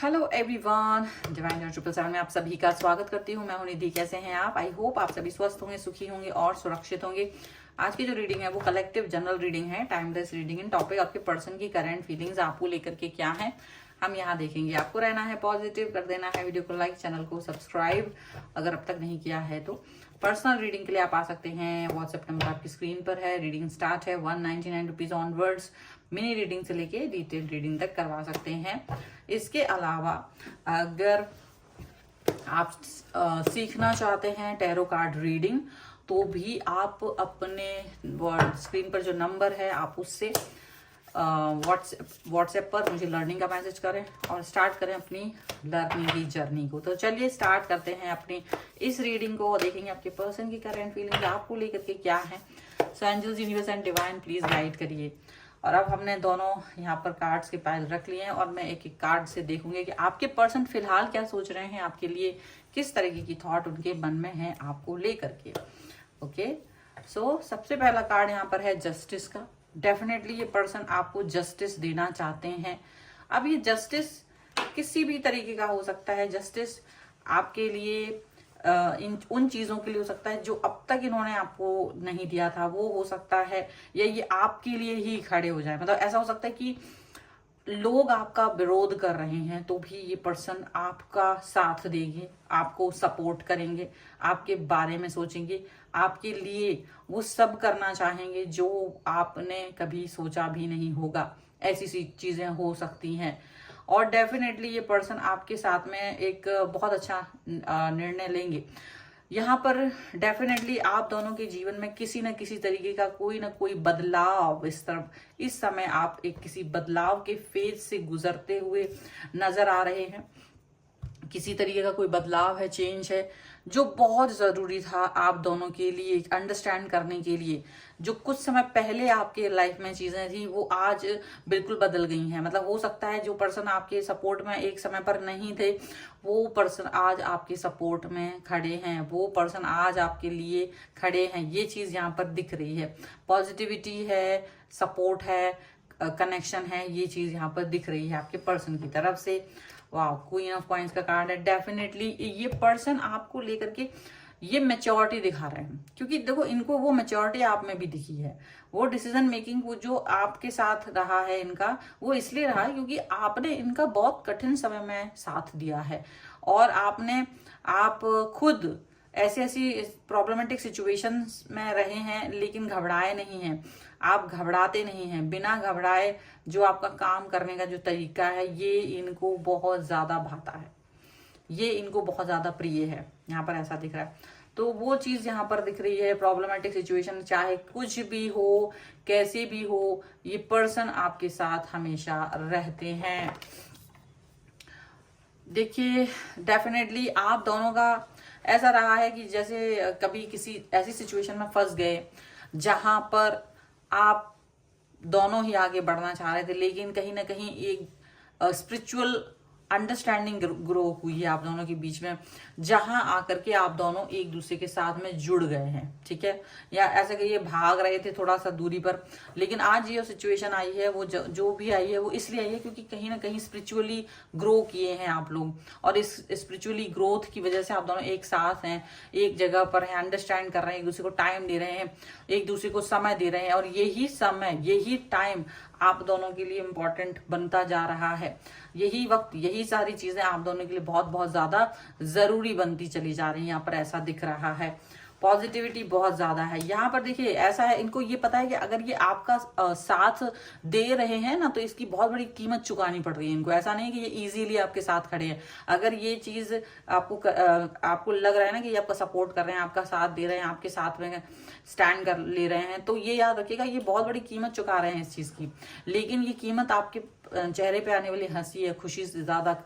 Hello everyone, divine triple seven में आप सभी का स्वागत करती हूँ। मैं हूं निधि। कैसे हैं आप? आई होप आप सभी स्वस्थ होंगे, सुखी होंगे और सुरक्षित होंगे। आज की जो रीडिंग है वो कलेक्टिव जनरल रीडिंग है, टाइमलेस रीडिंग। इन टॉपिक आपके पर्सन की करंट फीलिंग्स आपको लेकर के क्या है हम यहाँ देखेंगे। आपको रहना है पॉजिटिव, कर देना है वीडियो को लाइक, चैनल को सब्सक्राइब अगर अब तक नहीं किया है तो। पर्सनल रीडिंग के लिए आप आ सकते हैं, व्हाट्सएप नंबर आपकी स्क्रीन पर है। रीडिंग स्टार्ट है 199 रुपीज ऑनवर्ड्स। मिनी रीडिंग से लेके डिटेल रीडिंग तक करवा सकते हैं। इसके अलावा अगर आप सीखना चाहते हैं टैरो कार्ड रीडिंग तो भी आप अपने स्क्रीन पर जो नंबर है आप उससे व्हाट्सएप पर मुझे लर्निंग का मैसेज करें और स्टार्ट करें अपनी लर्निंग की जर्नी को। तो चलिए स्टार्ट करते हैं अपनी इस रीडिंग को और देखेंगे आपके पर्सन की करंट फीलिंग आपको लेकर के क्या है। So angels, universe and divine please guide करिए। और अब हमने दोनों यहाँ पर कार्ड्स के पाइल रख लिए हैं और मैं एक एक कार्ड से देखूंगी कि आपके पर्सन फिलहाल क्या सोच रहे हैं, आपके लिए किस तरीके की थॉट उनके मन में है आपको लेकर के। ओके, सो सबसे पहला कार्ड यहाँ पर है जस्टिस का। डेफिनेटली ये पर्सन आपको जस्टिस देना चाहते हैं। अब ये जस्टिस किसी भी तरीके का हो सकता है। जस्टिस आपके लिए उन चीजों के लिए हो सकता है जो अब तक इन्होंने आपको नहीं दिया था, वो हो सकता है, या ये आपके लिए ही खड़े हो जाए। मतलब ऐसा हो सकता है कि लोग आपका विरोध कर रहे हैं तो भी ये पर्सन आपका साथ देंगे, आपको सपोर्ट करेंगे, आपके बारे में सोचेंगे, आपके लिए वो सब करना चाहेंगे जो आपने कभी सोचा भी नहीं होगा। ऐसी सी चीजें हो सकती हैं। और डेफिनेटली ये पर्सन आपके साथ में एक बहुत अच्छा निर्णय लेंगे। यहाँ पर डेफिनेटली आप दोनों के जीवन में किसी न किसी तरीके का कोई ना कोई बदलाव इस समय आप एक किसी बदलाव के फेज से गुजरते हुए नजर आ रहे हैं। किसी तरीके का कोई बदलाव है, चेंज है जो बहुत जरूरी था आप दोनों के लिए अंडरस्टैंड करने के लिए। जो कुछ समय पहले आपके लाइफ में चीजें थी वो आज बिल्कुल बदल गई हैं। मतलब हो सकता है जो पर्सन आपके सपोर्ट में एक समय पर नहीं थे वो पर्सन आज आपके सपोर्ट में खड़े हैं, वो पर्सन आज आपके लिए खड़े हैं। ये चीज यहाँ पर दिख रही है। पॉजिटिविटी है, सपोर्ट है, कनेक्शन है, ये चीज यहाँ पर दिख रही है आपके पर्सन की तरफ से। वाह, क्वीन ऑफ कॉइंस का कार्ड है। डेफिनेटली ये पर्सन आपको लेकर के ये मैच्योरिटी दिखा रहे हैं, क्योंकि देखो इनको वो मैच्योरिटी आप में भी दिखी है। वो डिसीजन मेकिंग वो जो आपके साथ रहा है इनका, वो इसलिए रहा है क्योंकि आपने इनका बहुत कठिन समय में साथ दिया है और आप खुद ऐसी ऐसी प्रॉब्लमेटिक सिचुएशंस में रहे हैं लेकिन घबराए नहीं हैं। आप घबराते नहीं हैं। बिना घबराए जो आपका काम करने का जो तरीका है ये इनको बहुत ज्यादा भाता है, ये इनको बहुत ज्यादा प्रिय है। यहाँ पर ऐसा दिख रहा है। तो वो चीज यहाँ पर दिख रही है। प्रॉब्लमेटिक सिचुएशन चाहे कुछ भी हो, कैसे भी हो, ये पर्सन आपके साथ हमेशा रहते हैं। देखिए डेफिनेटली आप दोनों का ऐसा रहा है कि जैसे कभी किसी ऐसी सिचुएशन में फंस गए जहां पर आप दोनों ही आगे बढ़ना चाह रहे थे लेकिन कहीं ना कहीं एक स्पिरिचुअल अंडरस्टैंडिंग ग्रो हुई है आप दोनों के बीच में, जहां आकर के आप दोनों एक दूसरे के साथ में जुड़ गए हैं। ठीक है, या ऐसे कहिए भाग रहे थे थोड़ा सा दूरी पर, लेकिन आज ये सिचुएशन आई है वो जो भी आई है वो इसलिए आई है क्योंकि कहीं ना कहीं स्पिरिचुअली ग्रो किए हैं आप लोग और इस स्पिरिचुअली ग्रोथ की वजह से आप दोनों एक साथ हैं, एक जगह पर हैं, अंडरस्टैंड कर रहे हैं, एक दूसरे को टाइम दे रहे हैं, एक दूसरे को समय दे रहे हैं। और यही समय, यही टाइम आप दोनों के लिए इंपॉर्टेंट बनता जा रहा है। यही वक्त, यही सारी चीजें आप दोनों के लिए बहुत बहुत ज्यादा जरूरी बनती चली जा रही है। यहाँ पर ऐसा दिख रहा है। पॉजिटिविटी बहुत ज्यादा है यहाँ पर। देखिए ऐसा है, इनको ये पता है कि अगर ये आपका साथ दे रहे हैं ना तो इसकी बहुत बड़ी कीमत चुकानी पड़ रही है इनको। ऐसा नहीं कि ये इजीली आपके साथ खड़े हैं। अगर ये चीज आपको लग रहा है ना कि ये आपका सपोर्ट कर रहे हैं, आपका साथ दे रहे हैं, आपके साथ में स्टैंड कर ले रहे हैं, तो ये याद रखिएगा ये बहुत बड़ी कीमत चुका रहे हैं इस चीज की। लेकिन ये कीमत आपके चेहरे पे आने वाली हंसी या खुशी से ज्यादा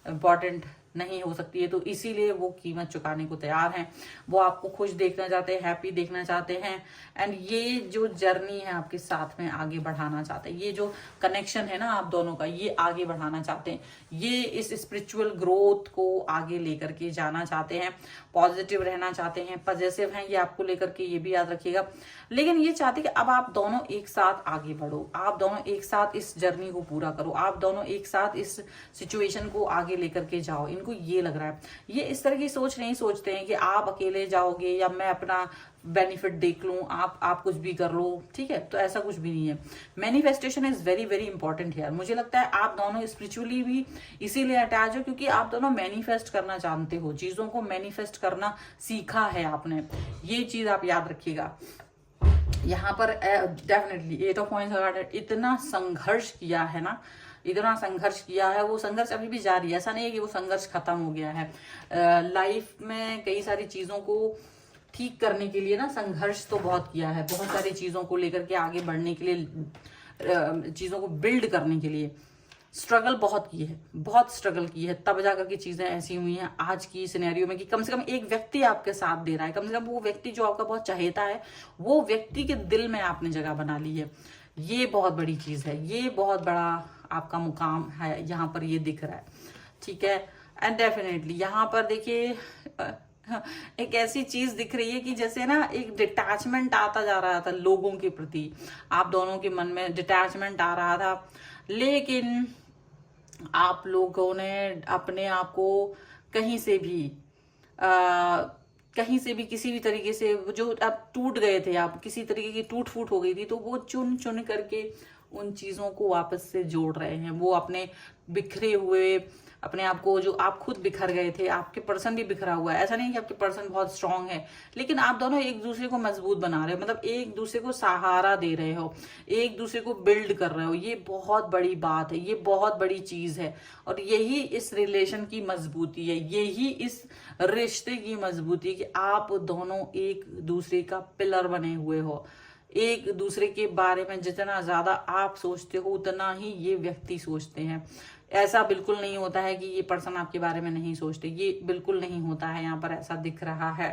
इम्पोर्टेंट नहीं हो सकती है, तो इसीलिए वो कीमत चुकाने को तैयार हैं। वो आपको खुश देखना चाहते हैं, हैप्पी देखना चाहते हैं, एंड ये जो जर्नी है आपके साथ में आगे बढ़ाना चाहते हैं, ये जो कनेक्शन है ना आप दोनों का, ये आगे बढ़ाना चाहते हैं, ये इस स्पिरिचुअल ग्रोथ को आगे लेकर के जाना चाहते हैं, पॉजिटिव रहना चाहते हैं, पॉजिटिव हैं ये आपको लेकर के, ये भी याद रखिएगा। लेकिन ये चाहते कि अब आप दोनों एक साथ आगे बढ़ो, आप दोनों एक साथ इस जर्नी को पूरा करो, आप दोनों एक साथ इस सिचुएशन को आगे लेकर के जाओ। इनको ये लग रहा है, ये इस तरह की सोच नहीं सोचते हैं कि आप अकेले जाओगे या मैं अपना बेनिफिट देख लूं, आप कुछ भी कर लो, ठीक है, तो ऐसा कुछ भी नहीं है। Manifestation is very very important यार। मुझे लगता है आप दोनों स्पिरिचुअली भी इसीलिए अटैच हो क्योंकि आप दोनों मैनिफेस्ट करना जानते हो, चीजों को मैनिफेस्ट करना सीखा है आपने, ये चीज आप याद रखिएगा। यहाँ पर डेफिनेटली 8 ऑफ पॉइंट्स इतना संघर्ष किया है ना, इतना संघर्ष किया है, वो संघर्ष अभी भी जारी है, ऐसा नहीं है कि वो संघर्ष खत्म हो गया है। लाइफ में कई सारी चीजों को ठीक करने के लिए ना संघर्ष तो बहुत किया है, बहुत सारी चीजों को लेकर के आगे बढ़ने के लिए, चीजों को बिल्ड करने के लिए स्ट्रगल बहुत की है, बहुत स्ट्रगल की है, तब जाकर के चीजें ऐसी हुई हैं आज की सिनेरियो में कि कम से कम एक व्यक्ति आपके साथ दे रहा है, कम से कम वो व्यक्ति जो आपका बहुत चाहता है, वो व्यक्ति के दिल में आपने जगह बना ली है। ये बहुत बड़ी चीज है, ये बहुत बड़ा आपका मुकाम है, यहाँ पर ये दिख रहा है, ठीक है। एंड डेफिनेटली यहाँ पर देखिए एक ऐसी चीज दिख रही है कि जैसे ना एक डिटैचमेंट आता जा रहा था लोगों के प्रति, आप दोनों के मन में डिटैचमेंट आ रहा था, लेकिन आप लोगों ने अपने आप को कहीं से भी किसी भी तरीके से जो आप टूट गए थे, आप किसी तरीके की टूट फूट हो गई थी, तो वो चुन चुन करके उन चीजों को वापस से जोड़ रहे हैं। वो अपने बिखरे हुए अपने आप को, जो आप खुद बिखर गए थे, आपके पर्सन भी बिखरा हुआ है, ऐसा नहीं कि आपके पर्सन बहुत स्ट्रांग है, लेकिन आप दोनों एक दूसरे को मजबूत बना रहे हो, मतलब एक दूसरे को सहारा दे रहे हो, एक दूसरे को बिल्ड कर रहे हो। ये बहुत बड़ी बात है, ये बहुत बड़ी चीज है, और यही इस रिलेशन की मजबूती है, यही इस रिश्ते की मजबूती, कि आप दोनों एक दूसरे का पिलर बने हुए हो। एक दूसरे के बारे में जितना ज्यादा आप सोचते हो उतना ही ये व्यक्ति सोचते हैं। ऐसा बिल्कुल नहीं होता है कि ये पर्सन आपके बारे में नहीं सोचते, ये बिल्कुल नहीं होता है, यहाँ पर ऐसा दिख रहा है।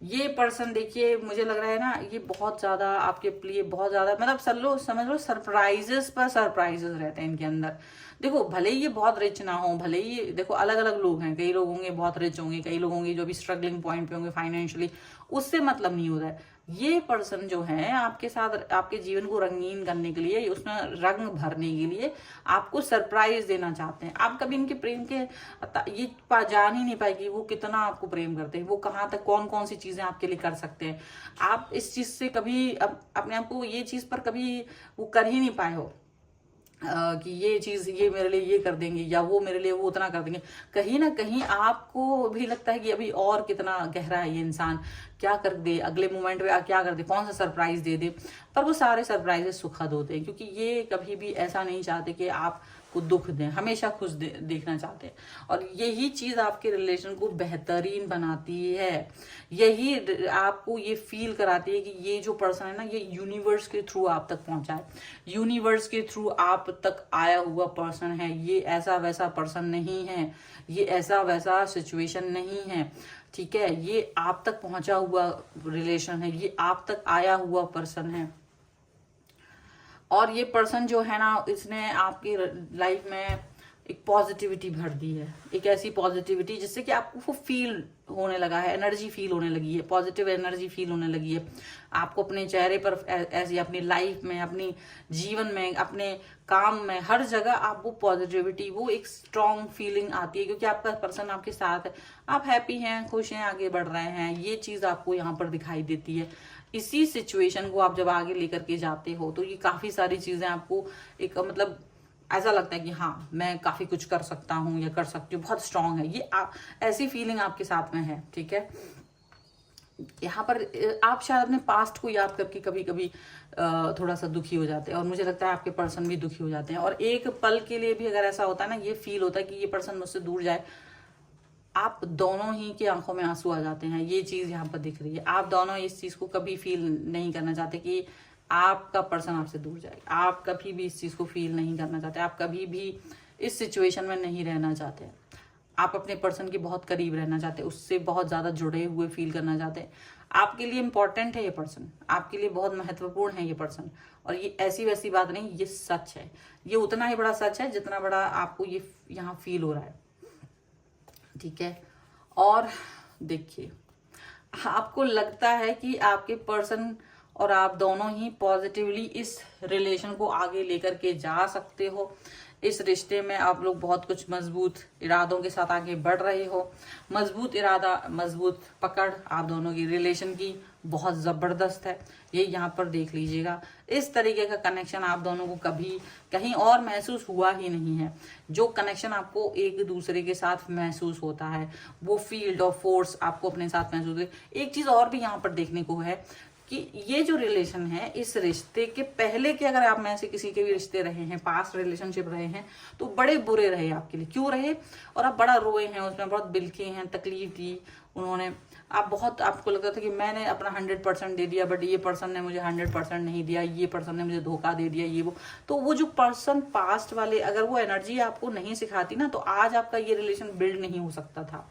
ये पर्सन देखिए, मुझे लग रहा है ना, ये बहुत ज्यादा आपके लिए बहुत ज्यादा, मतलब समझ लो सरप्राइजेस पर सरप्राइजेस रहते हैं इनके अंदर। देखो भले ही ये बहुत रिच ना हो, भले ही देखो अलग अलग लोग हैं, कई लोग होंगे बहुत रिच होंगे, कई लोग होंगे जो भी स्ट्रगलिंग पॉइंट पे होंगे फाइनेंशियली, उससे मतलब नहीं होता है। ये पर्सन जो है आपके साथ आपके जीवन को रंगीन करने के लिए, उसमें रंग भरने के लिए आपको सरप्राइज देना चाहते हैं। आप कभी इनके प्रेम के ये जान ही नहीं पाएगी वो कितना आपको प्रेम करते हैं, वो कहाँ तक कौन कौन सी चीजें आपके लिए कर सकते हैं। आप इस चीज से कभी अपने आप को ये चीज पर कभी वो कर ही नहीं पाए हो कि ये चीज ये मेरे लिए ये कर देंगे या वो मेरे लिए वो उतना कर देंगे। कहीं ना कहीं आपको भी लगता है कि अभी और कितना गहरा है ये इंसान, क्या कर दे अगले मोमेंट में, क्या कर दे, कौन सा सरप्राइज दे दे। पर वो सारे सरप्राइजेस सुखद होते हैं, क्योंकि ये कभी भी ऐसा नहीं चाहते कि आप को दुख दें, हमेशा खुश देखना चाहते हैं। और यही चीज आपके रिलेशन को बेहतरीन बनाती है, यही आपको ये फील कराती है कि ये जो पर्सन है ना, ये यूनिवर्स के थ्रू आप तक पहुंचा है, यूनिवर्स के थ्रू आप तक आया हुआ पर्सन है। ये ऐसा वैसा पर्सन नहीं है, ये ऐसा वैसा सिचुएशन नहीं है, ठीक है। ये आप तक पहुंचा हुआ रिलेशन है, ये आप तक आया हुआ पर्सन है। और ये पर्सन जो है ना, इसने आपकी लाइफ में एक पॉजिटिविटी भर दी है, एक ऐसी पॉजिटिविटी जिससे कि आपको वो फील होने लगा है, एनर्जी फील होने लगी है, पॉजिटिव एनर्जी फील होने लगी है। आपको अपने चेहरे पर ऐसी, अपनी लाइफ में, अपनी जीवन में, अपने काम में, हर जगह आप वो पॉजिटिविटी, वो एक स्ट्रॉन्ग फीलिंग आती है, क्योंकि आपका पर्सन आपके साथ है, आप हैप्पी हैं, खुश हैं, आगे बढ़ रहे हैं। ये चीज आपको यहाँ पर दिखाई देती है। इसी सिचुएशन को आप जब आगे लेकर के जाते हो तो ये काफी सारी चीजें आपको एक मतलब ऐसा लगता है कि हाँ मैं काफी कुछ कर सकता हूँ या कर सकती हूँ, बहुत स्ट्रांग है ये, ऐसी फीलिंग आपके साथ में है, ठीक है। यहाँ पर आप शायद अपने पास्ट को याद करके कभी कभी थोड़ा सा दुखी हो जाते हैं, और मुझे लगता है आपके पर्सन भी दुखी हो जाते हैं। और एक पल के लिए भी अगर ऐसा होता है ना, ये फील होता है कि ये पर्सन मुझसे दूर जाए, आप दोनों ही की आंखों में आंसू आ जाते हैं। ये चीज यहाँ पर दिख रही है, आप दोनों इस चीज को कभी फील नहीं करना चाहते कि आपका पर्सन आपसे दूर जाए, आप कभी भी इस चीज को फील नहीं करना चाहते, आप कभी भी इस सिचुएशन में नहीं रहना चाहते। आप अपने पर्सन के बहुत करीब रहना चाहते हैं, उससे बहुत ज्यादा जुड़े हुए फील करना चाहते हैं। आपके लिए इंपॉर्टेंट है ये पर्सन, आपके लिए बहुत महत्वपूर्ण है ये पर्सन। और ये ऐसी वैसी बात नहीं, ये सच है। ये उतना ही बड़ा सच है जितना बड़ा आपको ये यहाँ फील हो रहा है, ठीक है। और देखिए, आपको लगता है कि आपके पर्सन और आप दोनों ही पॉजिटिवली इस रिलेशन को आगे लेकर के जा सकते हो। इस रिश्ते में आप लोग बहुत कुछ मजबूत इरादों के साथ आगे बढ़ रहे हो। मजबूत इरादा, मजबूत पकड़ आप दोनों की रिलेशन की बहुत जबरदस्त है, ये यहाँ पर देख लीजिएगा। इस तरीके का कनेक्शन आप दोनों को कभी कहीं और महसूस हुआ ही नहीं है। जो कनेक्शन आपको एक दूसरे के साथ महसूस होता है, वो फील्ड ऑफ फोर्स आपको अपने साथ महसूस होती है। एक चीज और भी यहाँ पर देखने को है कि ये जो रिलेशन है, इस रिश्ते के पहले के अगर आप में से किसी के भी रिश्ते रहे हैं, पास्ट रिलेशनशिप रहे हैं, तो बड़े बुरे रहे आपके लिए। क्यों रहे? और आप बड़ा रोए हैं उसमें, बहुत बिलखे हैं, तकलीफ दी उन्होंने। आप बहुत, आपको लगता था कि मैंने अपना 100% दे दिया, बट ये पर्सन ने मुझे 100% नहीं दिया, ये पर्सन ने मुझे धोखा दे दिया, ये वो। तो वो जो पर्सन पास्ट वाले, अगर वो एनर्जी आपको नहीं सिखाती ना, तो आज आपका ये रिलेशन बिल्ड नहीं हो सकता था।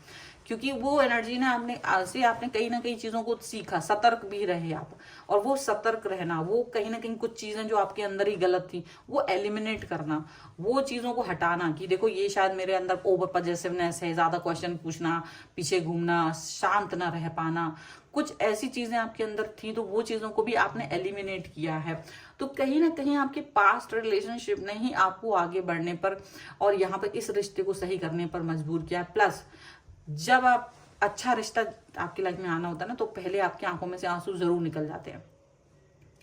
क्योंकि वो एनर्जी ने आपने कहीं ना कहीं चीजों को सीखा, सतर्क भी रहे आप। और वो सतर्क रहना, वो कहीं ना कहीं कुछ चीजें जो आपके अंदर ही गलत थी, वो एलिमिनेट करना, वो चीजों को हटाना कि देखो ये शायद मेरे अंदर ओवर पॉजिटिवनेस है, ज्यादा क्वेश्चन पूछना, पीछे घूमना, शांत ना रह पाना, कुछ ऐसी चीजें आपके अंदर थी, तो वो चीजों को भी आपने एलिमिनेट किया है। तो कहीं ना कहीं आपके पास्ट रिलेशनशिप ने ही आपको आगे बढ़ने पर और यहाँ पर इस रिश्ते को सही करने पर मजबूर किया। प्लस जब आप अच्छा रिश्ता आपकी लाइफ में आना होता है ना, तो पहले आपकी आंखों में से आंसू जरूर निकल जाते हैं,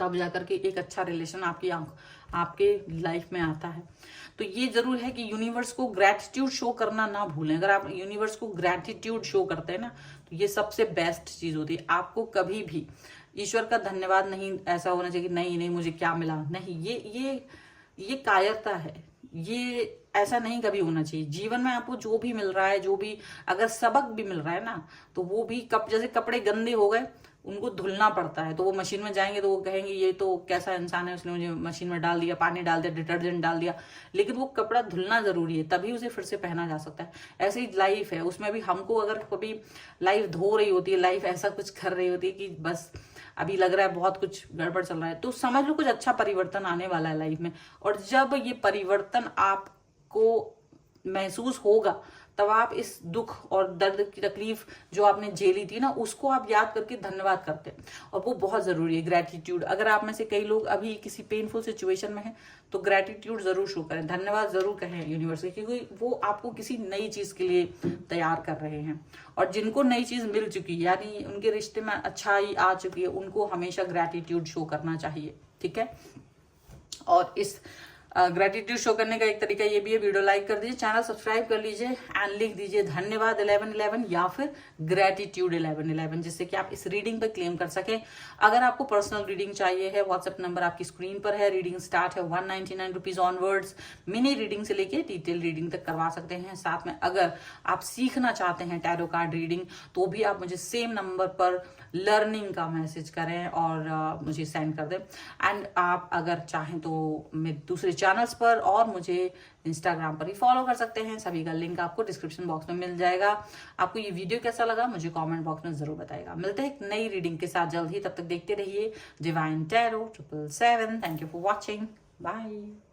तब जाकर के एक अच्छा रिलेशन आपके लाइफ में आता है। तो ये जरूर है कि यूनिवर्स को ग्रैटिट्यूड शो करना ना भूलें। अगर आप यूनिवर्स को ग्रैटिट्यूड शो करते हैं ना, तो ये सबसे बेस्ट चीज होती है। आपको कभी भी ईश्वर का धन्यवाद नहीं ऐसा होना चाहिए कि नहीं मुझे क्या मिला, नहीं, ये कायरता है। ये ऐसा नहीं कभी होना चाहिए। जीवन में आपको जो भी मिल रहा है, जो भी अगर सबक भी मिल रहा है ना, तो वो भी जैसे कपड़े गंदे हो गए, उनको धुलना पड़ता है। तो वो मशीन में जाएंगे तो वो कहेंगे ये तो कैसा इंसान है, उसने मुझे मशीन में डाल दिया, पानी डाल दिया, डिटर्जेंट डाल दिया। लेकिन वो कपड़ा धुलना जरूरी है, तभी उसे फिर से पहना जा सकता है। ऐसे ही लाइफ है, उसमें भी हमको अगर कभी लाइफ धो रही होती है, लाइफ ऐसा कुछ कर रही होती है कि बस अभी लग रहा है बहुत कुछ गड़बड़ चल रहा है, तो समझ लो कुछ अच्छा परिवर्तन आने वाला है लाइफ में। और जब ये परिवर्तन आपको महसूस होगा, तब आप इस दुख और दर्द की तकलीफ जो आपने झेली थी ना, उसको आप याद करके धन्यवाद करते हैं। और वो बहुत जरूरी है, ग्रेटिट्यूड। अगर आप में से कई लोग अभी किसी पेनफुल सिचुएशन में हैं, तो ग्रेटिट्यूड जरूर शो करें, धन्यवाद जरूर कहें यूनिवर्स को, क्योंकि वो आपको किसी नई चीज के लिए तैयार कर रहे हैं। और जिनको नई चीज मिल चुकी है, यानी उनके रिश्ते में अच्छाई आ चुकी है, उनको हमेशा ग्रेटिट्यूड शो करना चाहिए, ठीक है। और इस ग्रेटिट्यूड शो करने का एक तरीका ये भी है, वीडियो लाइक कर दीजिए, चैनल सब्सक्राइब कर लीजिए एंड लिख दीजिए धन्यवाद 1111 या फिर ग्रेटिट्यूड 1111, जिससे कि आप इस रीडिंग पर क्लेम कर सके। अगर आपको पर्सनल रीडिंग चाहिए है, व्हाट्सएप नंबर आपकी स्क्रीन पर है। रीडिंग स्टार्ट है 199 रुपीज ऑनवर्ड्स। मिनी रीडिंग से लेके डिटेल रीडिंग तक करवा सकते हैं। साथ में अगर आप सीखना चाहते हैं टैरो कार्ड रीडिंग, तो भी आप मुझे सेम नंबर पर लर्निंग का मैसेज करें और मुझे सेंड कर दें। एंड आप अगर चाहें तो मेरे दूसरे चैनल्स पर और मुझे इंस्टाग्राम पर ही फॉलो कर सकते हैं। सभी का लिंक आपको डिस्क्रिप्शन बॉक्स में मिल जाएगा। आपको ये वीडियो कैसा लगा मुझे कमेंट बॉक्स में जरूर बताएगा। मिलते हैं एक नई रीडिंग के साथ जल्द ही, तब तक देखते रहिए Divine Tarot 777। Thank you for watching, bye.